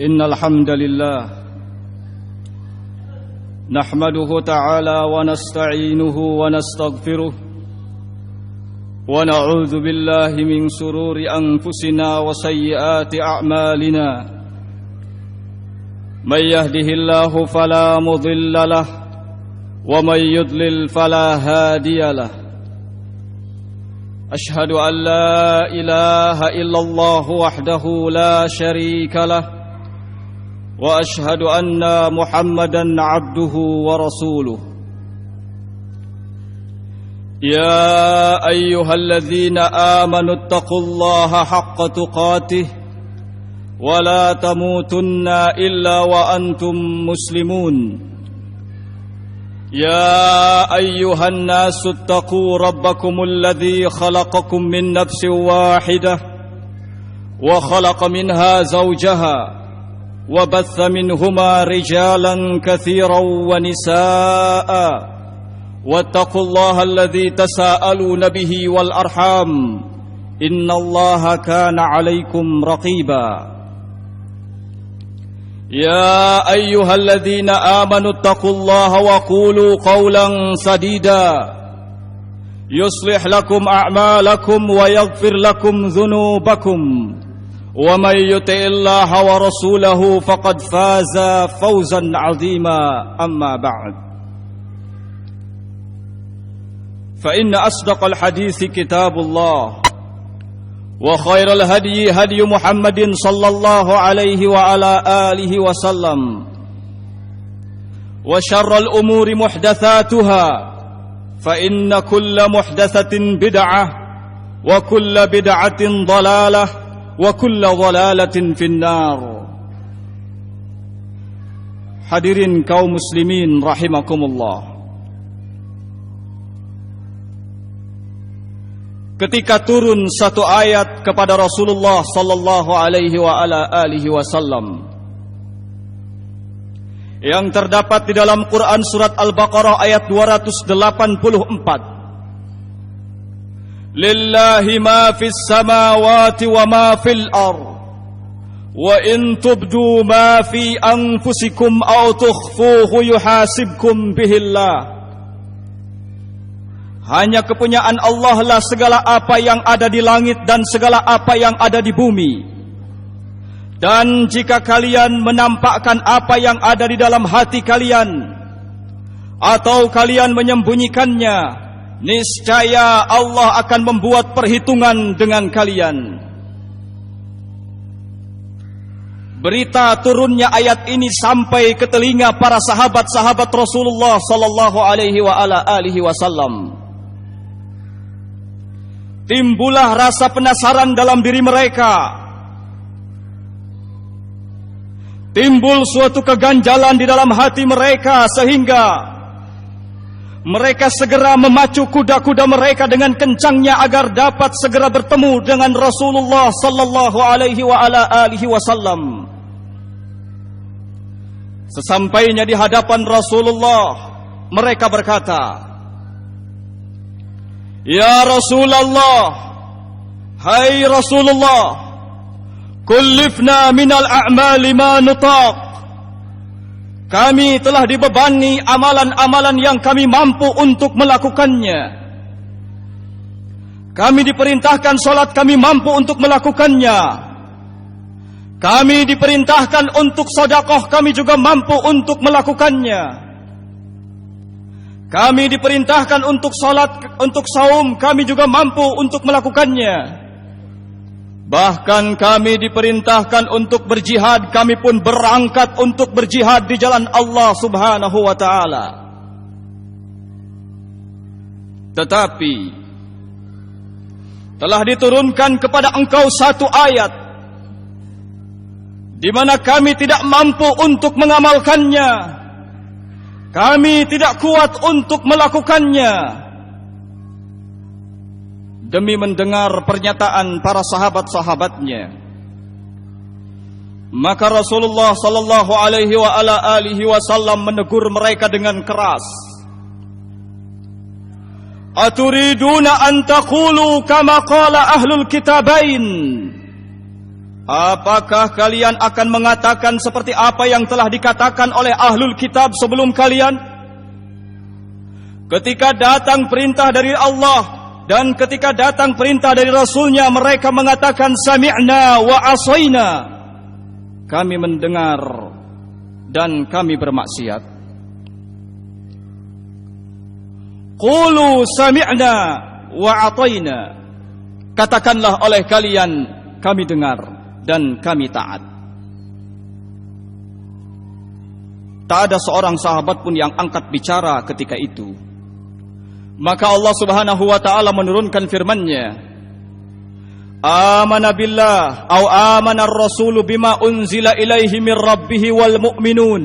إن الحمد لله نحمده تعالى ونستعينه ونستغفره ونعوذ بالله من شرور أنفسنا وسيئات أعمالنا من يهده الله فلا مضل له ومن يضلل فلا هادي له أشهد أن لا إله إلا الله وحده لا شريك له وأشهد أن محمدًا عبده ورسوله يا أيها الذين آمنوا اتقوا الله حق تقاته ولا تموتن إلا وأنتم مسلمون يا أيها الناس اتقوا ربكم الذي خلقكم من نفس واحدة وخلق منها زوجها وبث منهما رجالا كثيرا ونساء واتقوا الله الذي تساءلون به والأرحام إن الله كان عليكم رقيبا يا أيها الذين آمنوا اتقوا الله وقولوا قولا سديدا يصلح لكم أعمالكم ويغفر لكم ذنوبكم ومن يطع الله ورسوله فقد فاز فوزا عظيما أما بعد فإن أصدق الحديث كتاب الله وخير الهدي هدي محمد صلى الله عليه وعلى آله وسلم وشر الأمور محدثاتها فإن كل محدثة بدعة وكل بدعة ضلالة wa kulla dhalalatin finnar. Hadirin kaum muslimin rahimakumullah. Ketika turun satu ayat kepada Rasulullah sallallahu alaihi wa ala alihi wasallam yang terdapat di dalam Quran surat Al-Baqarah ayat 284, Lillahi ma fis samawati wa ma fil ard wa in tubdu ma fi anfusikum aw tukhfuhu yuhasibkum bihillah. Hanya kepunyaan Allah lah segala apa yang ada di langit dan segala apa yang ada di bumi. Dan jika kalian menampakkan apa yang ada di dalam hati kalian atau kalian menyembunyikannya, niscaya Allah akan membuat perhitungan dengan kalian. Berita turunnya ayat ini sampai ke telinga para sahabat-sahabat Rasulullah sallallahu alaihi wa ala alihi wasallam. Timbullah rasa penasaran dalam diri mereka. Timbul suatu keganjalan di dalam hati mereka sehingga mereka segera memacu kuda-kuda mereka dengan kencangnya agar dapat segera bertemu dengan Rasulullah sallallahu alaihi wa ala alihi wasallam. Sesampainya di hadapan Rasulullah, mereka berkata, "Ya Rasulullah, hai Rasulullah, kullifna minal a'mali ma nutaq." Kami telah dibebani amalan-amalan yang kami mampu untuk melakukannya. Kami diperintahkan salat, kami mampu untuk melakukannya. Kami diperintahkan untuk sedekah, kami juga mampu untuk melakukannya. Kami diperintahkan untuk salat, untuk saum, kami juga mampu untuk melakukannya. Bahkan kami diperintahkan untuk berjihad, kami pun berangkat untuk berjihad di jalan Allah subhanahu wa ta'ala. Tetapi telah diturunkan kepada engkau satu ayat di mana kami tidak mampu untuk mengamalkannya. Kami tidak kuat untuk melakukannya. Demi mendengar pernyataan para sahabat-sahabatnya, maka Rasulullah sallallahu alaihi wa ala alihi wasallam menegur mereka dengan keras. Aturiduna an taqulu kama qala ahlul kitabain? Apakah kalian akan mengatakan seperti apa yang telah dikatakan oleh ahlul kitab sebelum kalian? Ketika datang perintah dari Allah dan ketika datang perintah dari Rasulnya, mereka mengatakan sami'na wa asaina, kami mendengar dan kami bermaksiat. Qulu sami'na wa ataina, katakanlah oleh kalian, kami dengar dan kami taat. Tak ada seorang sahabat pun yang angkat bicara ketika itu. Maka Allah Subhanahu wa taala menurunkan firman-Nya, amana billah au amana ar-rasulu bima unzila ilaihi mir rabbih wal mu'minun.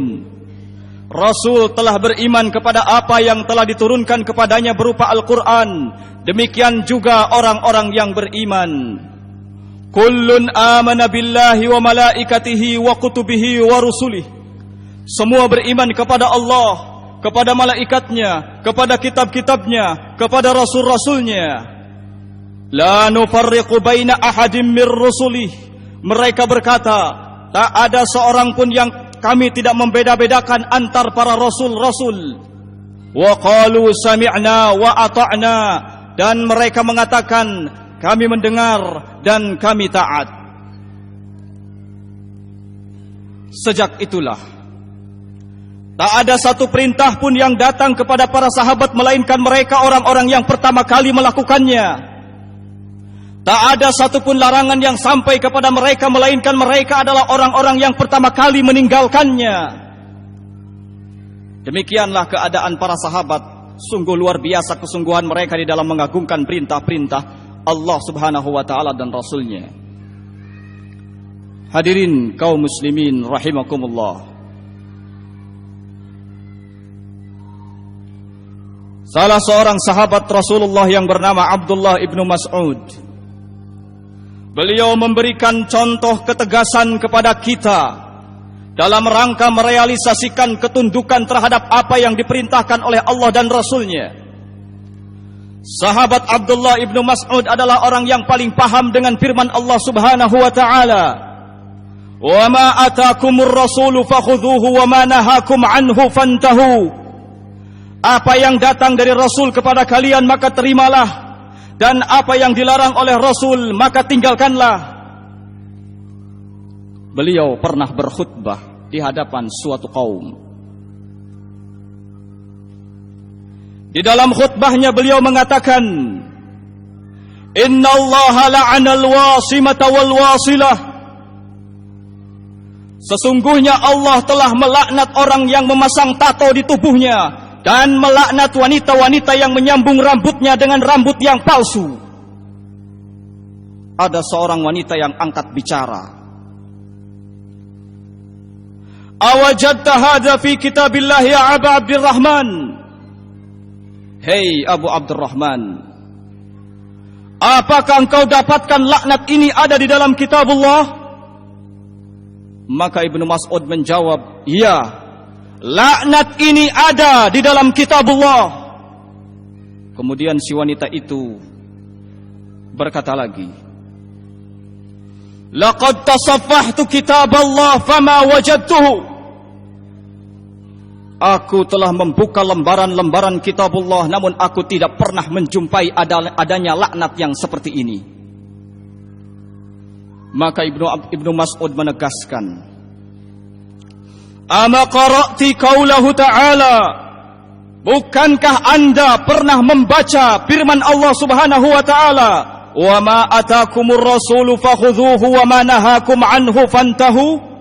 Rasul telah beriman kepada apa yang telah diturunkan kepadanya berupa Al-Qur'an. Demikian juga orang-orang yang beriman. Kullun amana billahi wa malaikatihi wa kutubihi wa rusulih. Semua beriman kepada Allah, kepada malaikatnya, kepada kitab-kitabnya, kepada rasul-rasulnya. La nufarriqu baina ahadim mir rusulih. Mereka berkata, tak ada seorang pun yang kami tidak membeda-bedakan antar para rasul-rasul. Wa qalu sami'na wa ata'na, dan mereka mengatakan kami mendengar dan kami taat. Sejak itulah tak ada satu perintah pun yang datang kepada para sahabat melainkan mereka orang-orang yang pertama kali melakukannya. Tak ada satu pun larangan yang sampai kepada mereka melainkan mereka adalah orang-orang yang pertama kali meninggalkannya. Demikianlah keadaan para sahabat. Sungguh luar biasa kesungguhan mereka di dalam mengagungkan perintah-perintah Allah Subhanahu wa taala dan Rasulnya. Hadirin kaum muslimin rahimakumullah. Salah seorang sahabat Rasulullah yang bernama Abdullah ibnu Mas'ud, beliau memberikan contoh ketegasan kepada kita dalam rangka merealisasikan ketundukan terhadap apa yang diperintahkan oleh Allah dan Rasulnya. Sahabat Abdullah ibnu Mas'ud adalah orang yang paling paham dengan firman Allah Subhanahu wa ta'ala. Wa ma atakumur rasulu fakhudhuhu wa ma nahakum anhu fantahu. Apa yang datang dari Rasul kepada kalian maka terimalah, dan apa yang dilarang oleh Rasul maka tinggalkanlah. Beliau pernah berkhutbah di hadapan suatu kaum. Di dalam khutbahnya beliau mengatakan, innallaha la'anal wasimata wal wasilah. Sesungguhnya Allah telah melaknat orang yang memasang tato di tubuhnya dan melaknat wanita-wanita yang menyambung rambutnya dengan rambut yang palsu. Ada seorang wanita yang angkat bicara. Awajadta hadza fi kitabillah ya Aba Abdurrahman. Hei Abu Abdurrahman, apakah engkau dapatkan laknat ini ada di dalam kitabullah? Maka Ibnu Mas'ud menjawab, iya, laknat ini ada di dalam kitabullah. Kemudian si wanita itu berkata lagi, laqad tasaffahtu kitaballah fama wajadtuhu. Aku telah membuka lembaran-lembaran kitabullah, namun aku tidak pernah menjumpai adanya laknat yang seperti ini. Maka Ibnu Mas'ud menegaskan, ama qara'ti qaulahu ta'ala, bukankah anda pernah membaca firman Allah Subhanahu wa ta'ala, wa ma atakumur rasulu fakhudhuhu wa ma nahakum anhu fantahu.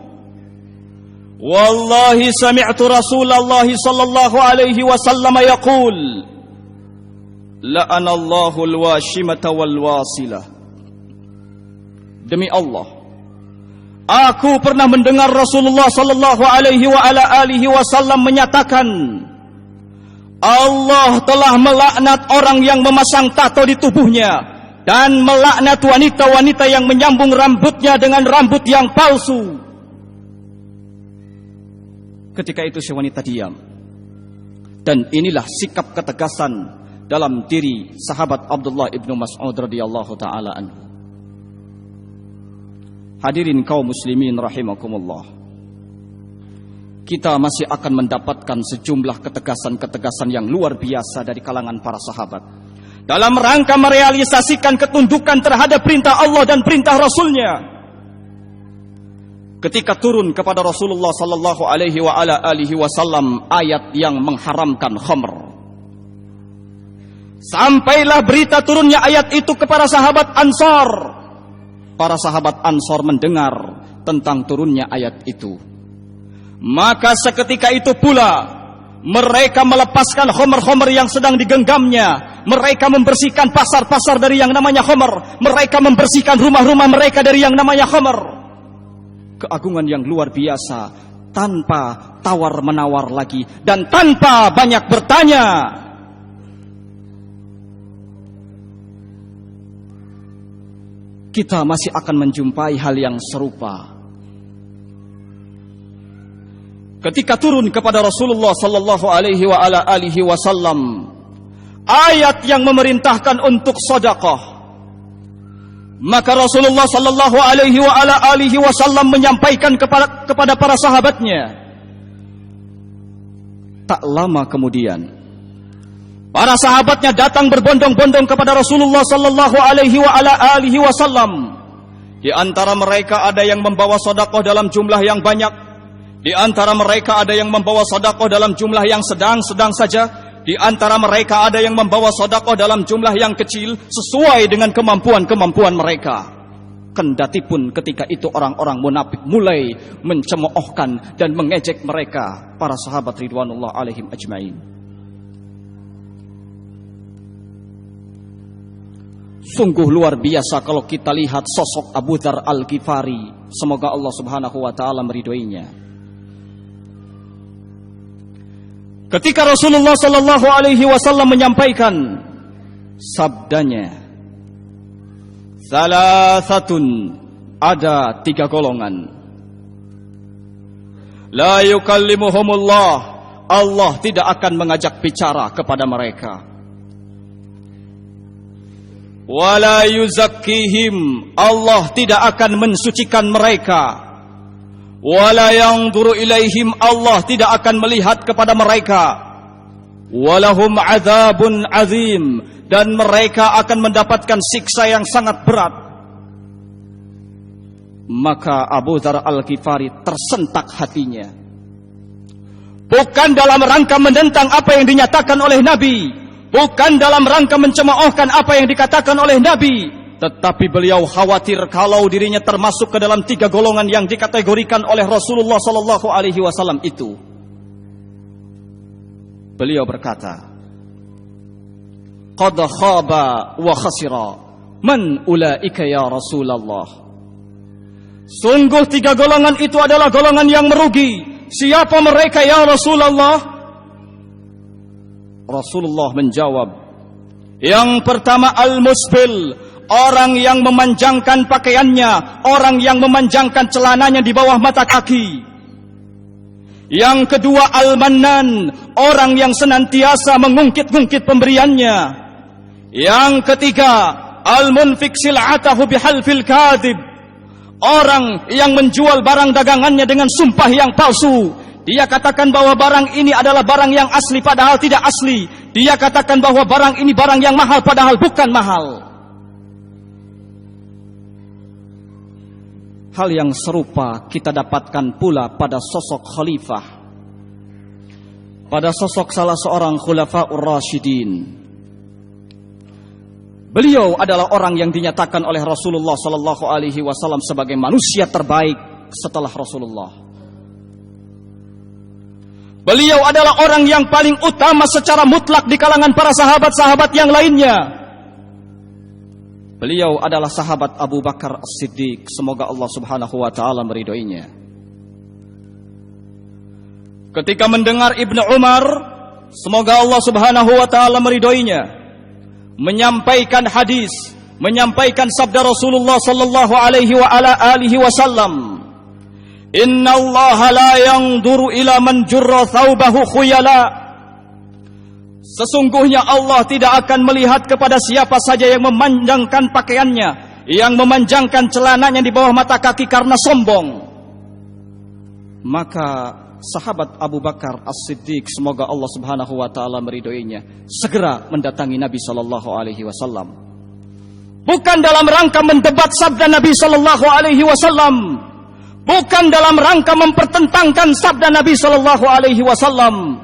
Wallahi sami'tu Rasulullah sallallahu alaihi wasallam yaqul, la'anallahu al-washimata wal wasilah. Demi Allah, aku pernah mendengar Rasulullah sallallahu alaihi wa ala alihi wasallam menyatakan, Allah telah melaknat orang yang memasang tato di tubuhnya dan melaknat wanita-wanita yang menyambung rambutnya dengan rambut yang palsu. Ketika itu si wanita diam. Dan inilah sikap ketegasan dalam diri sahabat Abdullah ibnu Mas'ud radhiyallahu ta'ala anhu. Hadirin kaum muslimin rahimakumullah. Kita masih akan mendapatkan sejumlah ketegasan-ketegasan yang luar biasa dari kalangan para sahabat dalam rangka merealisasikan ketundukan terhadap perintah Allah dan perintah Rasul-Nya. Ketika turun kepada Rasulullah sallallahu alaihi wasallam ayat yang mengharamkan khamr, sampailah berita turunnya ayat itu kepada sahabat Ansar. Para sahabat Ansar mendengar tentang turunnya ayat itu. Maka seketika itu pula mereka melepaskan khamr-khamr yang sedang digenggamnya. Mereka membersihkan pasar-pasar dari yang namanya khamr. Mereka membersihkan rumah-rumah mereka dari yang namanya khamr. Keagungan yang luar biasa, tanpa tawar-menawar lagi dan tanpa banyak bertanya. Kita masih akan menjumpai hal yang serupa. Ketika turun kepada Rasulullah sallallahu alaihi wasallam ayat yang memerintahkan untuk sedekah, maka Rasulullah sallallahu alaihi wasallam menyampaikan kepada para sahabatnya. Tak lama kemudian para sahabatnya datang berbondong-bondong kepada Rasulullah sallallahu alaihi wasallam. Di antara mereka ada yang membawa sedekah dalam jumlah yang banyak. Di antara mereka ada yang membawa sedekah dalam jumlah yang sedang-sedang saja. Di antara mereka ada yang membawa sedekah dalam jumlah yang kecil sesuai dengan kemampuan mereka. Kendatipun ketika itu orang-orang munafik mulai mencemoohkan dan mengejek mereka, para sahabat ridwanullah alaihim ajmain. Sungguh luar biasa kalau kita lihat sosok Abu Dzar Al-Ghifari, semoga Allah Subhanahu wa taala meridhoinya. Ketika Rasulullah sallallahu alaihi wasallam menyampaikan sabdanya, salasatun, ada 3 golongan. La yukallimuhumullah, Allah tidak akan mengajak bicara kepada mereka. Wala yuzakkihim, Allah tidak akan mensucikan mereka. Wala yanzuru ilaihim, Allah tidak akan melihat kepada mereka. Walahum adzabun azim, dan mereka akan mendapatkan siksa yang sangat berat. Maka Abu Dzar Al-Ghifari tersentak hatinya. Bukan dalam rangka menentang apa yang dinyatakan oleh Nabi, bukan dalam rangka mencemoohkan apa yang dikatakan oleh Nabi, tetapi beliau khawatir kalau dirinya termasuk ke dalam 3 golongan yang dikategorikan oleh Rasulullah sallallahu alaihi wasallam itu. Beliau berkata, qad khaba wa khasira man ulaika ya Rasulullah. Sungguh 3 golongan itu adalah golongan yang merugi. Siapa mereka ya Rasulullah? Rasulullah menjawab, yang pertama al-musbil, orang yang memanjangkan pakaiannya, orang yang memanjangkan celananya di bawah mata kaki. Yang kedua al-mannan, orang yang senantiasa mengungkit-ungkit pemberiannya. Yang ketiga al-munfik sil'atahu bihalfil kadhib, orang yang menjual barang dagangannya dengan sumpah yang palsu. Dia katakan bahwa barang ini adalah barang yang asli padahal tidak asli. Dia katakan bahwa barang ini barang yang mahal padahal bukan mahal. Hal yang serupa kita dapatkan pula pada sosok khalifah, pada sosok salah seorang khulafaur rasyidin. Beliau adalah orang yang dinyatakan oleh Rasulullah sallallahu alaihi wasallam sebagai manusia terbaik setelah Rasulullah. Beliau adalah orang yang paling utama secara mutlak di kalangan para sahabat-sahabat yang lainnya. Beliau adalah sahabat Abu Bakar As-Siddiq, semoga Allah Subhanahu wa taala meridhoinya. Ketika mendengar Ibnu Umar, semoga Allah Subhanahu wa taala meridhoinya, menyampaikan hadis, menyampaikan sabda Rasulullah sallallahu alaihi wasallam, "Innallaha la yanzuru ila man jurra thawbahu khuyala." Sesungguhnya Allah tidak akan melihat kepada siapa saja yang memanjangkan pakaiannya, yang memanjangkan celananya di bawah mata kaki karena sombong, maka sahabat Abu Bakar As-Siddiq, semoga Allah Subhanahu wa taala meridhoinya, segera mendatangi Nabi sallallahu alaihi wasallam. Bukan dalam rangka mendebat sabda Nabi sallallahu alaihi wasallam, bukan dalam rangka mempertentangkan sabda Nabi sallallahu alaihi wasallam,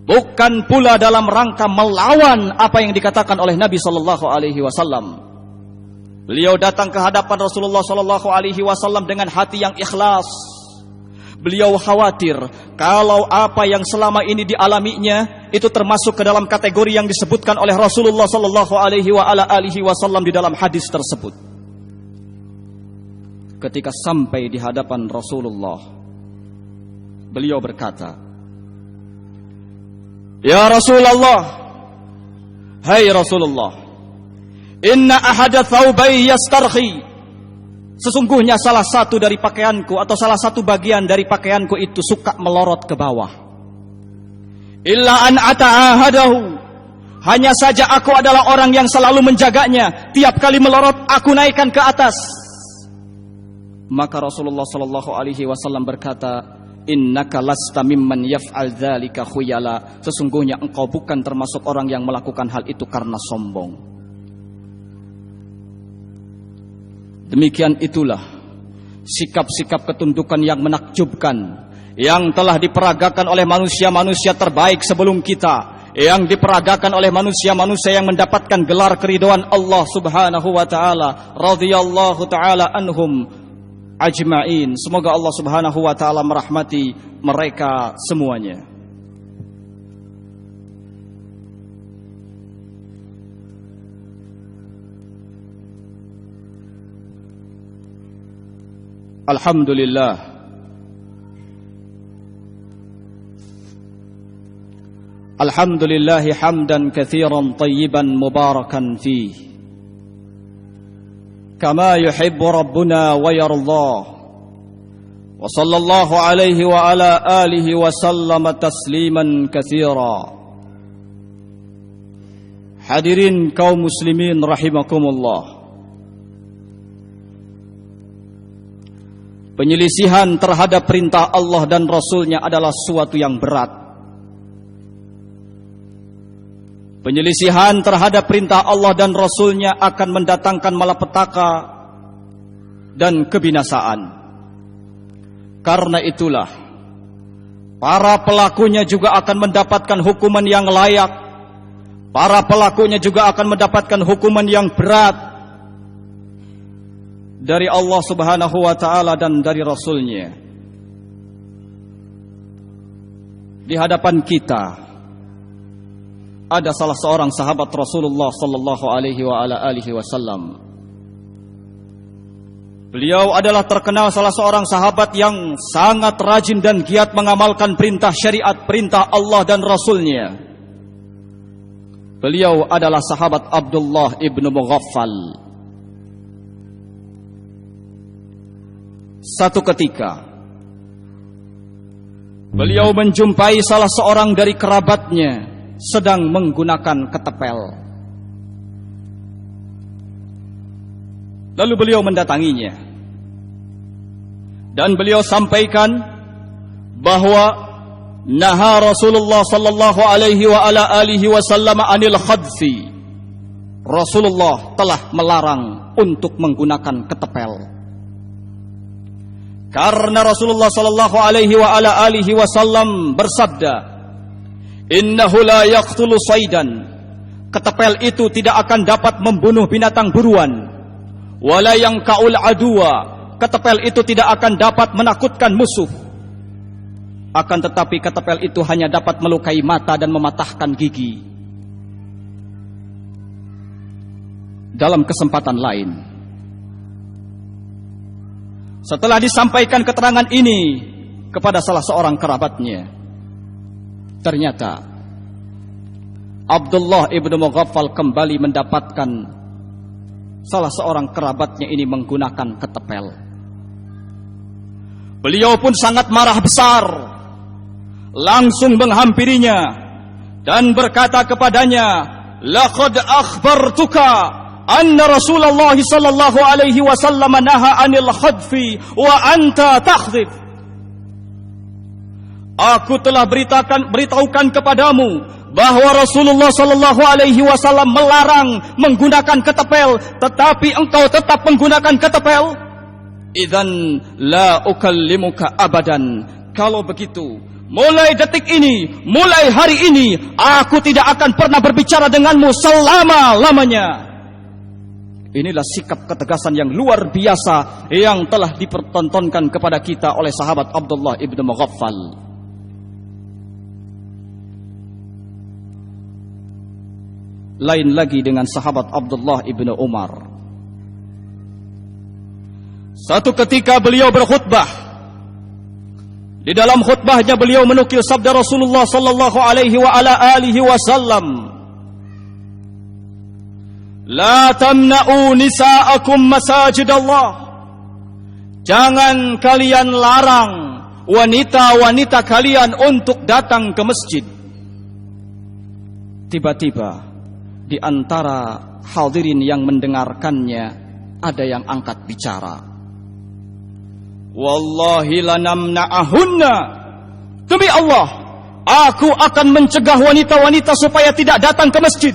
bukan pula dalam rangka melawan apa yang dikatakan oleh Nabi sallallahu alaihi wasallam. Beliau datang ke hadapan Rasulullah sallallahu alaihi wasallam dengan hati yang ikhlas. Beliau khawatir kalau apa yang selama ini dialaminya itu termasuk ke dalam kategori yang disebutkan oleh Rasulullah sallallahu alaihi wasallam di dalam hadis tersebut. Ketika sampai di hadapan Rasulullah, beliau berkata, "Ya Rasulullah, hai Rasulullah, inna ahada thawbai yastarhi." Sesungguhnya salah satu dari pakaianku atau salah satu bagian dari pakaianku itu suka melorot ke bawah. Illa an ata'ahadahu. Hanya saja aku adalah orang yang selalu menjaganya. Tiap kali melorot aku naikkan ke atas. Maka Rasulullah sallallahu alaihi wasallam berkata, "Innaka lasta mimman yaf'al dzalika khuyala." Sesungguhnya engkau bukan termasuk orang yang melakukan hal itu karena sombong. Demikian itulah sikap-sikap ketundukan yang menakjubkan yang telah diperagakan oleh manusia-manusia terbaik sebelum kita, yang diperagakan oleh manusia-manusia yang mendapatkan gelar keridhaan Allah Subhanahu wa taala, radhiyallahu taala anhum ajma'in. Semoga Allah Subhanahu wa taala merahmati mereka semuanya. Alhamdulillah, alhamdulillahi hamdan katsiran tayyiban mubarakan fihi kama yuhibbu rabbuna wa yardah, wa sallallahu alaihi wa ala alihi wa sallama tasliman katsira. Hadirin kaum muslimin rahimakumullah, penyelisihan terhadap perintah Allah dan Rasul-Nya adalah suatu yang berat. Penyelisihan terhadap perintah Allah dan Rasul-Nya akan mendatangkan malapetaka dan kebinasaan. Karena itulah, para pelakunya juga akan mendapatkan hukuman yang layak. Para pelakunya juga akan mendapatkan hukuman yang berat dari Allah Subhanahu wa taala dan dari Rasul-Nya. Di hadapan kita ada salah seorang sahabat Rasulullah sallallahu alaihi wa ala alihi wasallam. Beliau adalah terkenal salah seorang sahabat yang sangat rajin dan giat mengamalkan perintah syariat, perintah Allah dan Rasul-Nya. Beliau adalah sahabat Abdullah ibnu Mughaffal. Satu ketika beliau menjumpai salah seorang dari kerabatnya sedang menggunakan ketepel. Lalu beliau mendatanginya dan beliau sampaikan bahwa naha Rasulullah sallallahu alaihi wa ala alihi wasallam anil khadfi. Rasulullah telah melarang untuk menggunakan ketepel. Karena Rasulullah sallallahu alaihi wa ala alihi wasallam bersabda, "Innahu la yaqtulu saydan." Ketepel itu tidak akan dapat membunuh binatang buruan. Wala yanqa'ul aduwa. Ketepel itu tidak akan dapat menakutkan musuh. Akan tetapi ketepel itu hanya dapat melukai mata dan mematahkan gigi. Dalam kesempatan lain, setelah disampaikan keterangan ini kepada salah seorang kerabatnya, ternyata Abdullah ibnu Mughaffal kembali mendapatkan salah seorang kerabatnya ini menggunakan ketepel. Beliau pun sangat marah besar, langsung menghampirinya dan berkata kepadanya, "Laqad akhbartuka anna Rasulullah sallallahu alaihi wasallam naha 'anil khadfi wa anta takhdhif. Aku telah beritahukan kepadamu bahwa Rasulullah sallallahu alaihi wasallam melarang menggunakan ketepel, tetapi engkau tetap menggunakan ketepel. Idzan la ukallimuka abadan. Kalau begitu, mulai detik ini, mulai hari ini, aku tidak akan pernah berbicara denganmu selama-lamanya. Inilah sikap ketegasan yang luar biasa yang telah dipertontonkan kepada kita oleh sahabat Abdullah ibn Mughaffal. Lain lagi dengan sahabat Abdullah ibn Umar. Satu ketika beliau berkhutbah. Di dalam khutbahnya beliau menukil sabda Rasulullah sallallahu alaihi wa ala alihi wasallam, "La tamna'u nisa'akum masajidallah." Jangan kalian larang wanita-wanita kalian untuk datang ke masjid. Tiba-tiba di antara hadirin yang mendengarkannya ada yang angkat bicara. Wallahi lanamna'ahunna. Demi Allah, aku akan mencegah wanita-wanita supaya tidak datang ke masjid.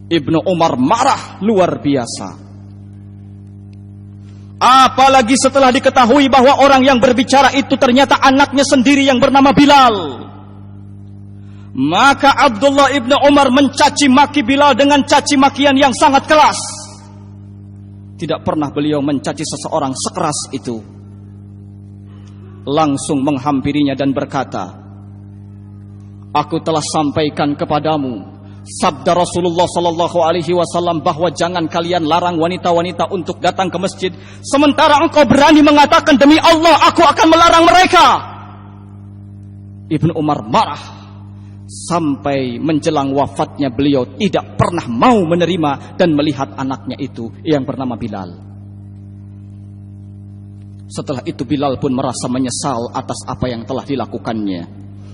Ibnu Umar marah luar biasa. Apalagi setelah diketahui bahwa orang yang berbicara itu ternyata anaknya sendiri yang bernama Bilal. Maka Abdullah ibn Umar mencaci maki Bilal dengan caci makian yang sangat keras. Tidak pernah beliau mencaci seseorang sekeras itu. Langsung menghampirinya dan berkata, "Aku telah sampaikan kepadamu sabda Rasulullah sallallahu alaihi wasallam bahwa jangan kalian larang wanita-wanita untuk datang ke masjid, sementara engkau berani mengatakan demi Allah aku akan melarang mereka." Ibnu Umar marah. Sampai menjelang wafatnya beliau tidak pernah mau menerima dan melihat anaknya itu yang bernama Bilal. Setelah itu Bilal pun merasa menyesal atas apa yang telah dilakukannya.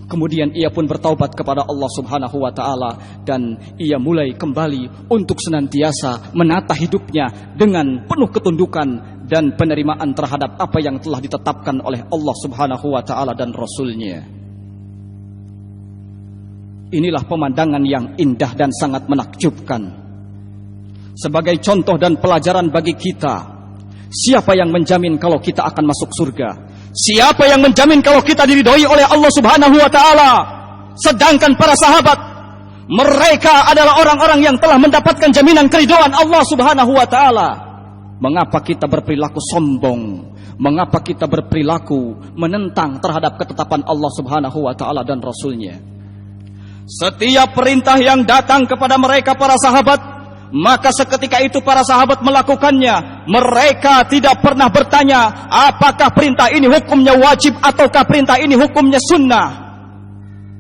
Kemudian ia pun bertaubat kepada Allah Subhanahu wa taala dan ia mulai kembali untuk senantiasa menata hidupnya dengan penuh ketundukan dan penerimaan terhadap apa yang telah ditetapkan oleh Allah Subhanahu wa taala dan Rasul-Nya. Inilah pemandangan yang indah dan sangat menakjubkan. Sebagai contoh dan pelajaran bagi kita, siapa yang menjamin kalau kita akan masuk surga? Siapa yang menjamin kalau kita diridhoi oleh Allah Subhanahu wa taala? Sedangkan para sahabat, mereka adalah orang-orang yang telah mendapatkan jaminan keridhaan Allah Subhanahu wa taala. Mengapa kita berperilaku sombong? Mengapa kita berperilaku menentang terhadap ketetapan Allah Subhanahu wa taala dan Rasul-Nya? Setiap perintah yang datang kepada mereka para sahabat, maka seketika itu para sahabat melakukannya. Mereka tidak pernah bertanya apakah perintah ini hukumnya wajib ataukah perintah ini hukumnya sunnah.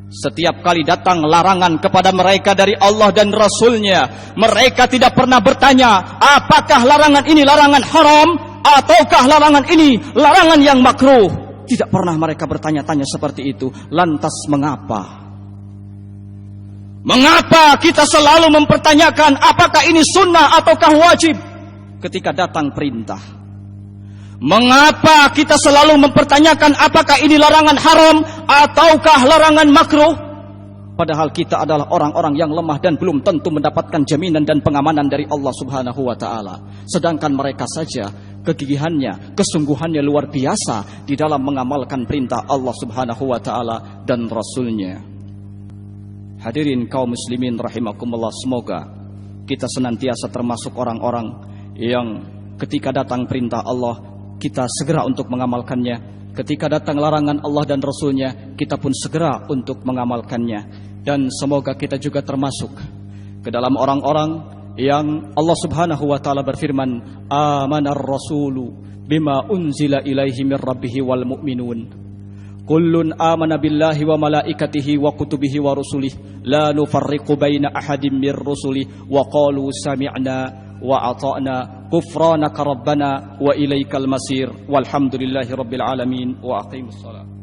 Setiap kali datang larangan kepada mereka dari Allah dan Rasul-Nya, mereka tidak pernah bertanya apakah larangan ini larangan haram ataukah larangan ini larangan yang makruh. Tidak pernah mereka bertanya-tanya seperti itu. Lantas mengapa? Mengapa kita selalu mempertanyakan apakah ini sunnah ataukah wajib ketika datang perintah? Mengapa kita selalu mempertanyakan apakah ini larangan haram ataukah larangan makruh? Padahal kita adalah orang-orang yang lemah dan belum tentu mendapatkan jaminan dan pengamanan dari Allah Subhanahu wa taala. Sedangkan mereka saja kegigihannya, kesungguhannya luar biasa di dalam mengamalkan perintah Allah Subhanahu wa taala dan Rasul-Nya. Hadirin kaum muslimin rahimakumullah, semoga kita senantiasa termasuk orang-orang yang ketika datang perintah Allah kita segera untuk mengamalkannya. Ketika datang larangan Allah dan Rasul-Nya, kita pun segera untuk mengamalkannya. Dan semoga kita juga termasuk ke dalam orang-orang yang Allah Subhanahu wa taala berfirman, "Amanar rasulu bima unzila ilaihi mir rabbihi wal mu'minun. Kullun amana billahi wa malaikatihi wa kutubihi wa rusulihi la nufarriqu baina ahadin mir rusuli wa qalu sami'na wa ata'na ghufranaka rabbana wa ilaikal masir walhamdulillahi rabbil alamin wa aqimus shalah."